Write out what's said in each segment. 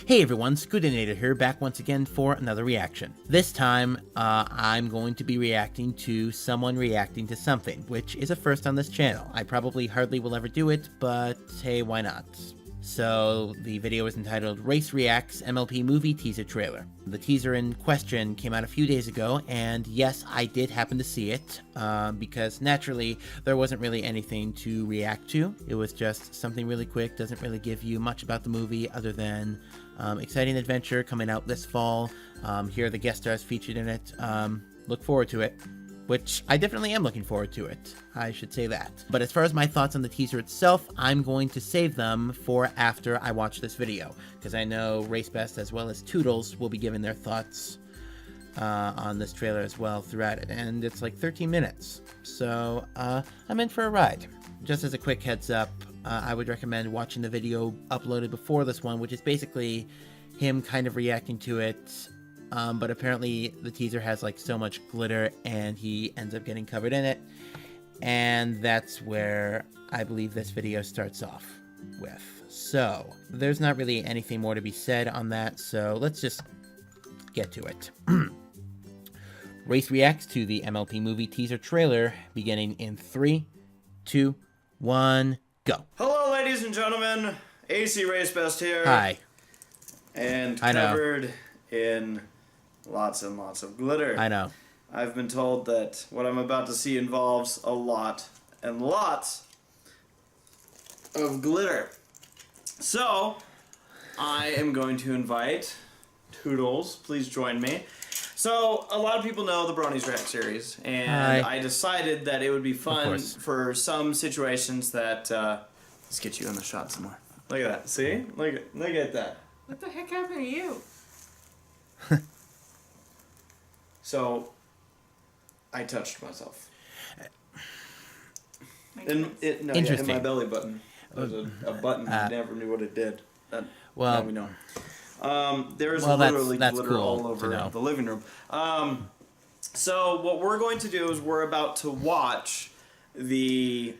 Hey everyone, Scootinator here, back once again for another reaction. This time, I'm going to be reacting to someone reacting to something, which is a first on this channel. I probably hardly will ever do it, but hey, why not? So, the video is entitled Race Reacts MLP Movie Teaser Trailer. The teaser in question came out a few days ago, and yes, I did happen to see it, because naturally, there wasn't really anything to react to. It was just something really quick, doesn't really give you much about the movie other than exciting adventure coming out this fall. Here are the guest stars featured in it. Look forward to it. Which I definitely am looking forward to it. I should say that. But as far as my thoughts on the teaser itself, I'm going to save them for after I watch this video. Because I know ACRacebest as well as Toodles will be giving their thoughts on this trailer as well throughout it. And it's like 13 minutes. So I'm in for a ride. Just as a quick heads up, I would recommend watching the video uploaded before this one, which is basically him kind of reacting to it. But apparently the teaser has like so much glitter and he ends up getting covered in it. And that's where I believe this video starts off with. So there's not really anything more to be said on that. So let's just get to it. Race reacts to the MLP movie teaser trailer beginning in 3, 2, 1, go. Hello, ladies and gentlemen. ACRacebest here. Hi. And covered in lots and lots of glitter. I know. I've been told that what I'm about to see involves a lot and lots of glitter. So, I am going to invite Toodles. Please join me. So, a lot of people know the Bronies React series, and I decided that it would be fun for some situations that, let's get you in the shot somewhere. Look at that. See? Look at that. What the heck happened to you? So, I touched myself. In my belly button. There's a button. I never knew what it did. Now we know. There's literally glitter cool all over the living room. So what we're going to do is we're about to watch the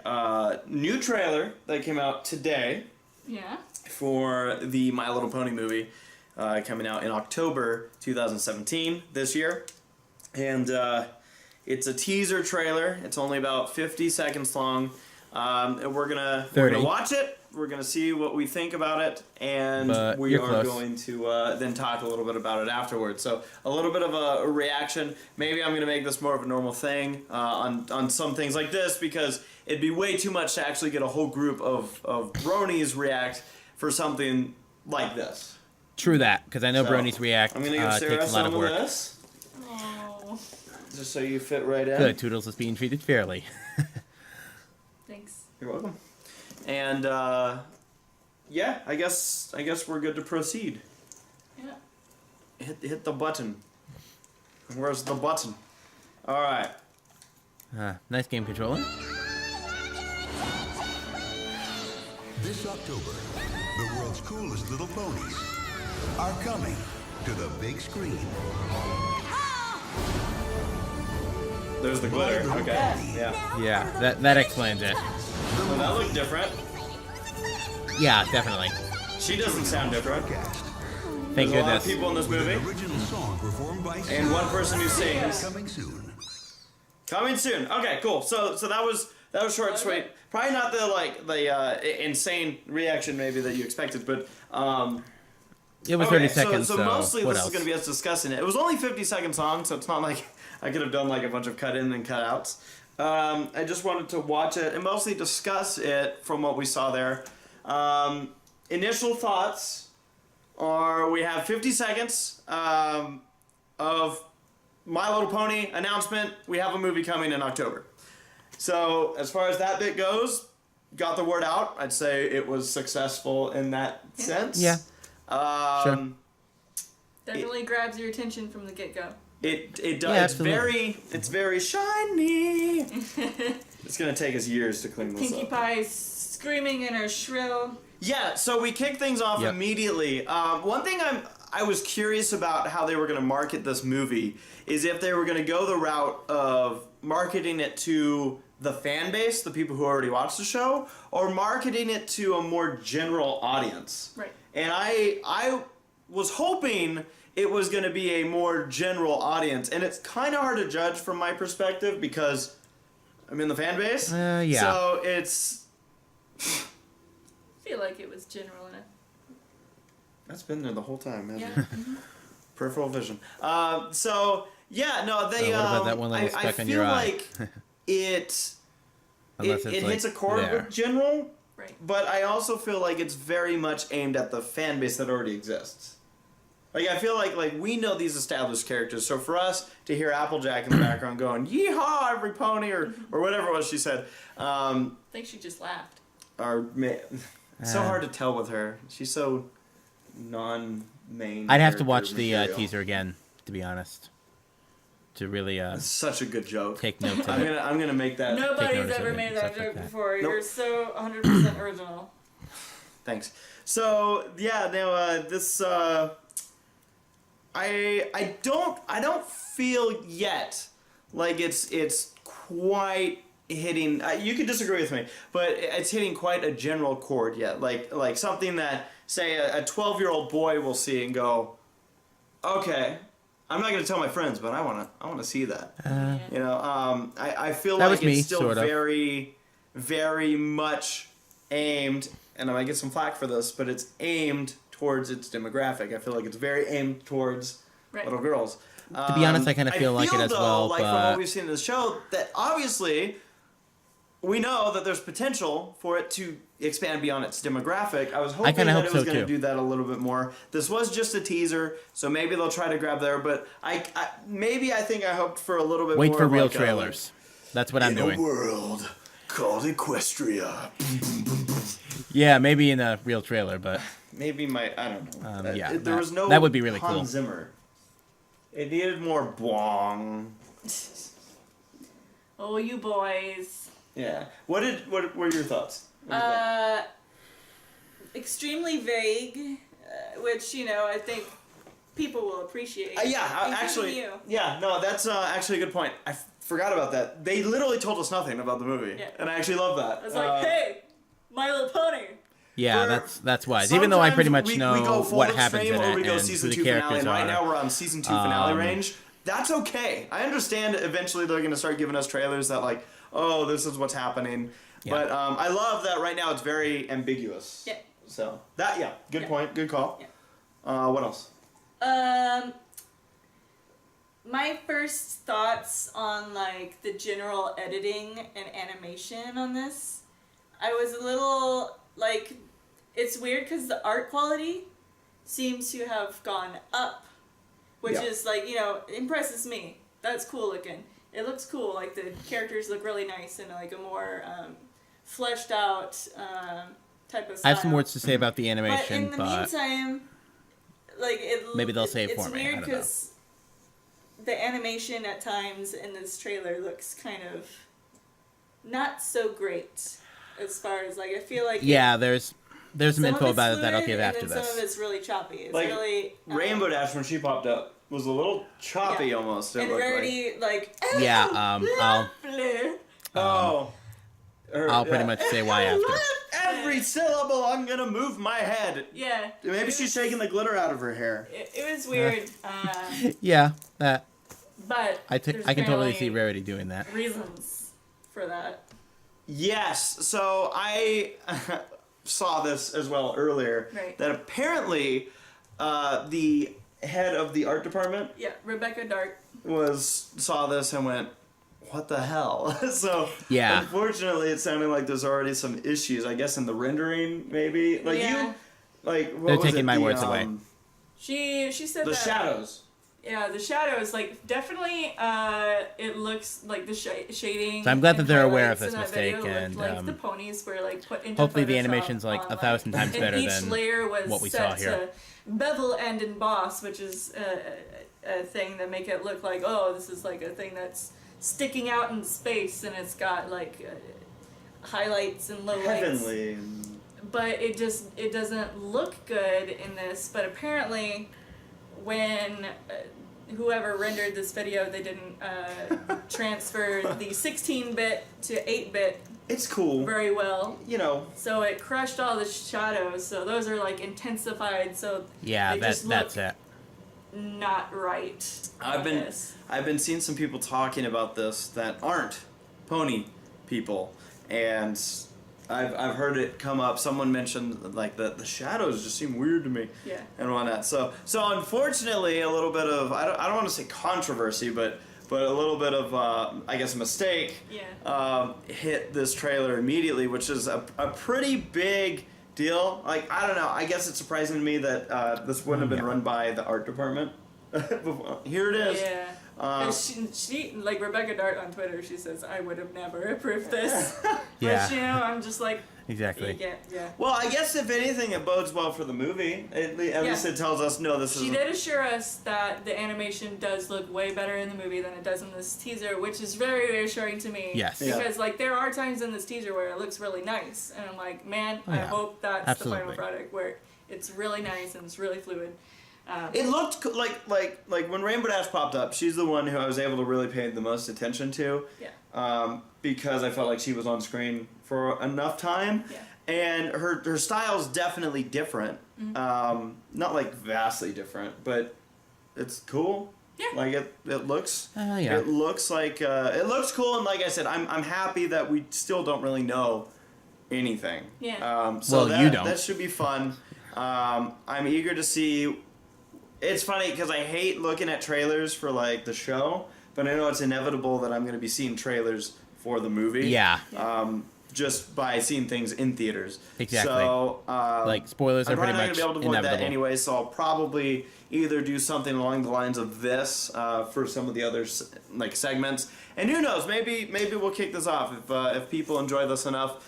new trailer that came out today. Yeah. For the My Little Pony movie coming out in October 2017 this year. And it's a teaser trailer. It's only about 50 seconds long. And we're gonna watch it. We're gonna see what we think about it, and we are going to then talk a little bit about it afterwards. So a little bit of a reaction. Maybe I'm gonna make this more of a normal thing on some things like this, because it'd be way too much to actually get a whole group of bronies react for something like this. True that, because I know bronies react. I'm gonna give Sarah takes a lot of work. This. Just so you fit right in. Good, Toodles is being treated fairly. Thanks. You're welcome. And yeah, I guess we're good to proceed. Yeah. Hit the button. Where's the button? All right. Nice game controller. This October, the world's coolest little ponies are coming to the big screen. There's the glitter. Okay. Yeah. Yeah, that explains it. Well, that looked different. Yeah, definitely. She doesn't sound different. Thank goodness. A lot of people in this movie. Original song performed by and one person who sings. Coming soon. Coming soon. Okay, cool. So that was short and sweet. Probably not the insane reaction maybe that you expected, but it was 30 seconds. So mostly what this else? is going to be us discussing it. It was only 50 seconds long, so it's not like I could have done like a bunch of cut in and cut outs. I just wanted to watch it and mostly discuss it from what we saw there. Initial thoughts are we have 50 seconds of My Little Pony announcement. We have a movie coming in October. So as far as that bit goes, got the word out. I'd say it was successful in that sense. Yeah. Sure. Definitely grabs your attention from the get-go. It does. Yeah, it's very shiny. It's gonna take us years to clean this Pinkie up. Pie's screaming in her shrill. Yeah, so we kick things off immediately. One thing I was curious about how they were gonna market this movie is if they were gonna go the route of marketing it to the fan base, the people who already watched the show, or marketing it to a more general audience. Right. And I was hoping it was going to be a more general audience, and it's kind of hard to judge from my perspective because I'm in the fan base. Yeah. So it's... I feel like it was general enough. That's been there the whole time, hasn't Yeah. it? Peripheral vision. So, yeah, no, they... what about that one little speck on your eye? I feel like it Unless it's, like, hits a chord there. with general, Right. but I also feel like it's very much aimed at the fan base that already exists. Like, I feel like we know these established characters, so for us to hear Applejack in the background going, yeehaw, every pony, or whatever it was she said, I think she just laughed. it's so hard to tell with her. She's so non-main. I'd have to watch character the material. teaser again, to be honest, to really It's such a good joke. take note of I'm it. gonna make that. Nobody's notice of ever it made and that stuff like joke that. before. Nope. You're so 100% original. Thanks. So yeah, no, this I don't feel yet like it's quite hitting. You could disagree with me, but it's hitting quite a general chord yet. Like something that say a 12-year-old boy will see and go, okay, I'm not gonna tell my friends, but I wanna see that. Yeah. You know, I feel That like was me, it's still sort of. very, very much aimed, and I might get some flack for this, but it's aimed towards its demographic. I feel like it's very aimed towards Right. little girls. To be honest, I kinda feel like it as well, Like from but- what we've seen in the show, that obviously we know that there's potential for it to expand beyond its demographic. I was hoping kinda that hope it was so, going to too. do that a little bit more. This was just a teaser, so maybe they'll try to grab there. But I think I hoped for a little bit Wait more. for of real like a, trailers. That's what I'm in doing. a world called Equestria. Yeah, maybe in a real trailer, but Maybe I don't know. yeah, there was no that would be really Hans cool. Zimmer. It needed more bwong. Oh, you boys. Yeah. What were your thoughts? What do you think? Extremely vague, which, I think people will appreciate. Including Actually, you. yeah, no, that's actually a good point. I forgot about that. They literally told us nothing about the movie, Yeah. and I actually love that. I was like, hey, My Little Pony. Yeah, For- that's wise. Even though I pretty much Sometimes know we go full what happens extreme in or it we go and season who the 2 finale, characters and right are. now we're on season 2 finale range. That's okay. I understand eventually they're going to start giving us trailers that like, oh, this is what's happening. Yeah. But I love that right now it's very ambiguous. Yeah. So, good Yeah. point, good call. Yeah. What else? My first thoughts on like the general editing and animation on this, I was a little like, it's weird because the art quality seems to have gone up, which Yeah. is like, impresses me. That's cool looking. It looks cool. Like the characters look really nice and like a more fleshed out type of style. I have some words to say about the But animation, in the meantime, like maybe they'll save it's for me. I weird don't know. because the animation at times in this trailer looks kind of not so great as far as like I feel like Yeah, there's some some of info it's about it that I'll fluid, give and after then this. some of it's really choppy. It's Like, really Rainbow Dash when she popped up was a little choppy Yeah. almost. It and looked Rarity like Yeah, I'll I'll pretty much say why after. Every syllable, I'm gonna move my head. yeah. Maybe she's shaking the glitter out of her hair. It was weird, Yeah, that but I can totally apparently see Rarity doing that. reasons for that. Yes, so I saw this as well earlier. Right. That apparently the head of the art department Yeah, Rebecca Dart. saw this and went, what the hell? So Yeah. unfortunately it sounded like there's already some issues, I guess in the rendering maybe. Like Yeah. what They're was taking it? my The, words away. She said The that shadows. Yeah, the shadows, like, definitely, it looks like the shading. So I'm glad that and they're aware of highlights this in that video mistake, looked and, like the ponies were like put into hopefully the Photoshop animation's like on, 1,000 times and better each than layer was what we set saw here. to bevel and emboss, which is a thing that make it look like, oh, this is like a thing that's sticking out in space, and it's got like highlights and lowlights. Heavenly. But it doesn't look good in this. But apparently, when whoever rendered this video, they didn't transfer the 16-bit to 8-bit It's cool. very well. You know. So it crushed all the shadows. So those are like intensified. So Yeah, they just that's look it. not right. I've been seeing some people talking about this that aren't pony people, and I've heard it come up. Someone mentioned like the shadows just seem weird to me. Yeah. And whatnot. So unfortunately, a little bit of I don't want to say controversy, but a little bit of I guess a mistake. Yeah. Hit this trailer immediately, which is a pretty big deal. Like, I don't know. I guess it's surprising to me that this wouldn't have been run by the art department. Here it is. Yeah. 'Cause she, like Rebecca Dart on Twitter, she says, I would have never approved this. Yeah. But, you know, I'm just like, Exactly. yeah. Well, I guess if anything, it bodes well for the movie. At least it tells us, no, this is... She did assure us that the animation does look way better in the movie than it does in this teaser, which is very reassuring to me. Yes. Because, like, there are times in this teaser where it looks really nice, and I'm like, man, I hope that's the final product, where it's really nice and it's really fluid. It looked like when Rainbow Dash popped up, she's the one who I was able to really pay the most attention to. Yeah. Because I felt like she was on screen for enough time. Yeah. And her style's definitely different. Mm-hmm. Not like vastly different, but it's cool. Yeah. Like it looks. Yeah. It looks like it looks cool, and like I said, I'm happy that we still don't really know anything. Yeah. So well, you don't. That should be fun. I'm eager to see. It's funny because I hate looking at trailers for like the show, but I know it's inevitable that I'm going to be seeing trailers for the movie. Yeah. Just by seeing things in theaters. Exactly. So, like spoilers are pretty much I'm probably not going to be able to avoid inevitable. that anyway, so I'll probably either do something along the lines of this for some of the other like segments, and who knows, maybe we'll kick this off if people enjoy this enough.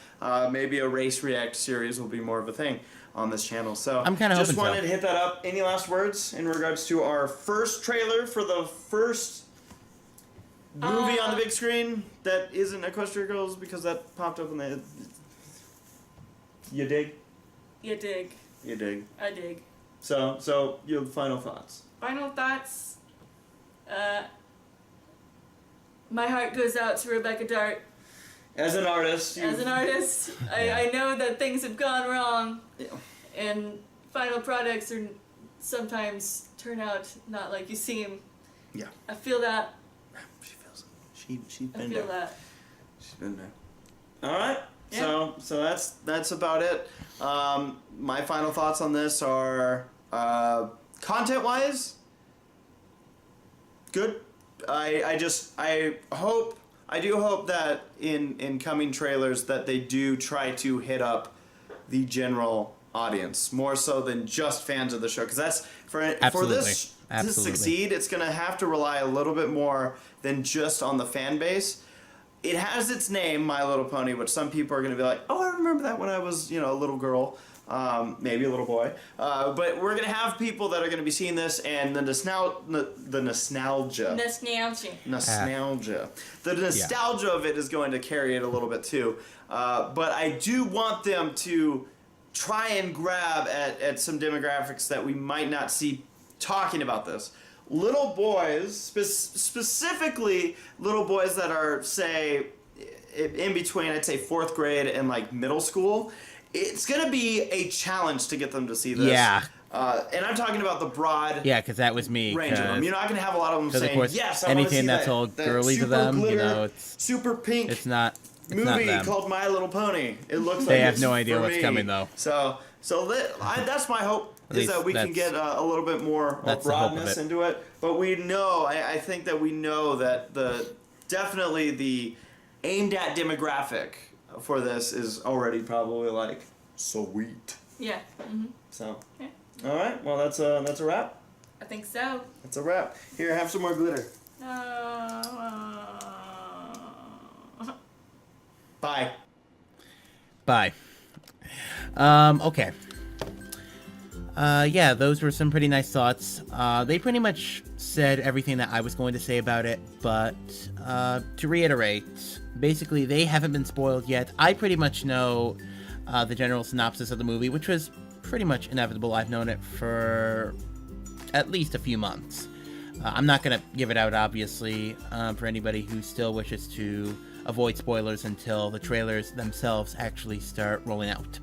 Maybe a race react series will be more of a thing on this channel. So I'm kind of just hoping wanted so. to hit that up. Any last words in regards to our first trailer for the first movie on the big screen that isn't Equestria Girls, because that popped up in the... You dig? You dig. You dig. I dig. So your final thoughts. Final thoughts. My heart goes out to Rebecca Dart. As an artist, I know that things have gone wrong, Yeah. and final products are sometimes turn out not like you seem. Yeah. I feel that. She feels it. She's I been feel there. that. She's been there. All right. Yeah. So that's about it. My final thoughts on this are content-wise, good. I do hope that in coming trailers that they do try to hit up the general audience more so than just fans of the show, because that's for this to succeed, it's going to have to rely a little bit more than just on the fan base. It has its name, My Little Pony, which some people are going to be like, oh, I remember that when I was, a little girl, maybe a little boy. But we're going to have people that are going to be seeing this, and the nostalgia. The nostalgia of it is going to carry it a little bit too. But I do want them to try and grab at some demographics that we might not see talking about this. Little boys, specifically little boys that are, say, in between, I'd say 4th grade and like middle school, it's going to be a challenge to get them to see this. Yeah. And I'm talking about the broad because that was me. range of them. You're not going to have a lot of them saying, of course, yes, I want to anything see that's all that girly to super them, glitter, it's super pink it's not movie them. called My Little Pony. It looks like They have it's no idea for what's me. coming, though. So that's my hope, At is that least we can get a little bit more that's the hope of broadness it. into it. But we know, I think that we know that definitely the aimed at demographic for this is already probably like sweet. Yeah. Mm-hmm. So, Yeah. all right. Well, that's a wrap. I think so. That's a wrap. Here, have some more glitter. Bye. Bye. Okay. Yeah, those were some pretty nice thoughts. They pretty much said everything that I was going to say about it, but to reiterate, basically they haven't been spoiled yet. I pretty much know the general synopsis of the movie, which was pretty much inevitable. I've known it for at least a few months. I'm not going to give it out, obviously, for anybody who still wishes to avoid spoilers until the trailers themselves actually start rolling out.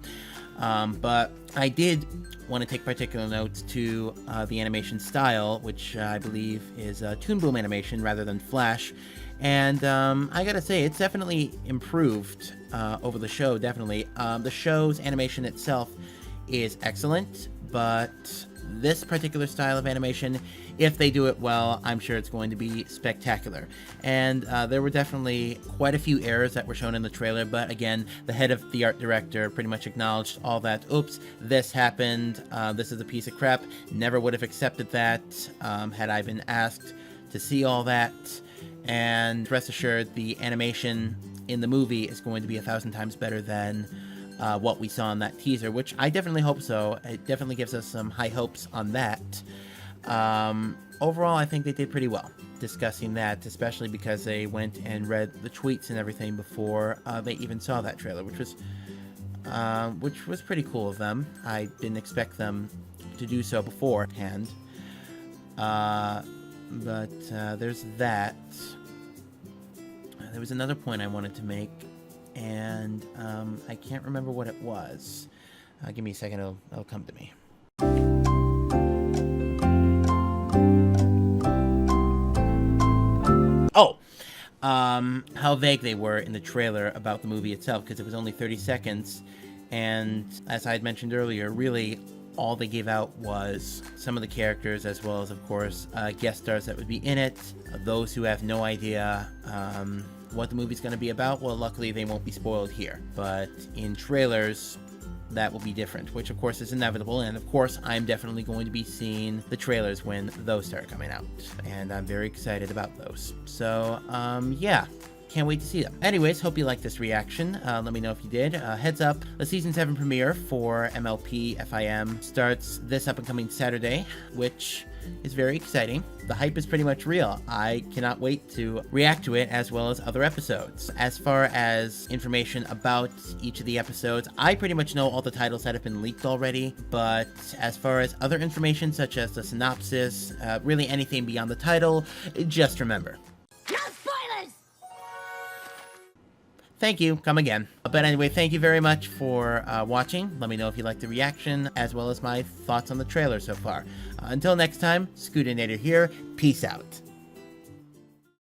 But I did want to take particular notes to the animation style, which I believe is Toon Boom animation rather than Flash. And I gotta say, it's definitely improved over the show, definitely. The show's animation itself is excellent, but this particular style of animation, if they do it well, I'm sure it's going to be spectacular. And there were definitely quite a few errors that were shown in the trailer, but again, the head of the art director pretty much acknowledged all that. Oops, this happened, this is a piece of crap, never would have accepted that had I been asked to see all that. And rest assured, the animation in the movie is going to be 1,000 times better than what we saw in that teaser, which I definitely hope so. It definitely gives us some high hopes on that. Overall, I think they did pretty well discussing that, especially because they went and read the tweets and everything before they even saw that trailer, which was pretty cool of them. I didn't expect them to do so beforehand. But there's that. There was another point I wanted to make, and I can't remember what it was. Give me a second, it'll come to me. Oh! How vague they were in the trailer about the movie itself, because it was only 30 seconds, and as I had mentioned earlier, really all they gave out was some of the characters, as well as, of course, guest stars that would be in it. Those who have no idea what the movie's going to be about, well, luckily they won't be spoiled here. But in trailers, that will be different, which of course is inevitable, and of course I'm definitely going to be seeing the trailers when those start coming out, and I'm very excited about those. So, yeah. Can't wait to see them. Anyways, hope you liked this reaction. Let me know if you did. Heads up, the Season 7 premiere for MLP FIM starts this up-and-coming Saturday, which is very exciting. The hype is pretty much real. I cannot wait to react to it, as well as other episodes. As far as information about each of the episodes, I pretty much know all the titles that have been leaked already, but as far as other information, such as the synopsis, really anything beyond the title, just remember, thank you. Come again. But anyway, thank you very much for watching. Let me know if you liked the reaction, as well as my thoughts on the trailer so far. Until next time, Scootinator here. Peace out.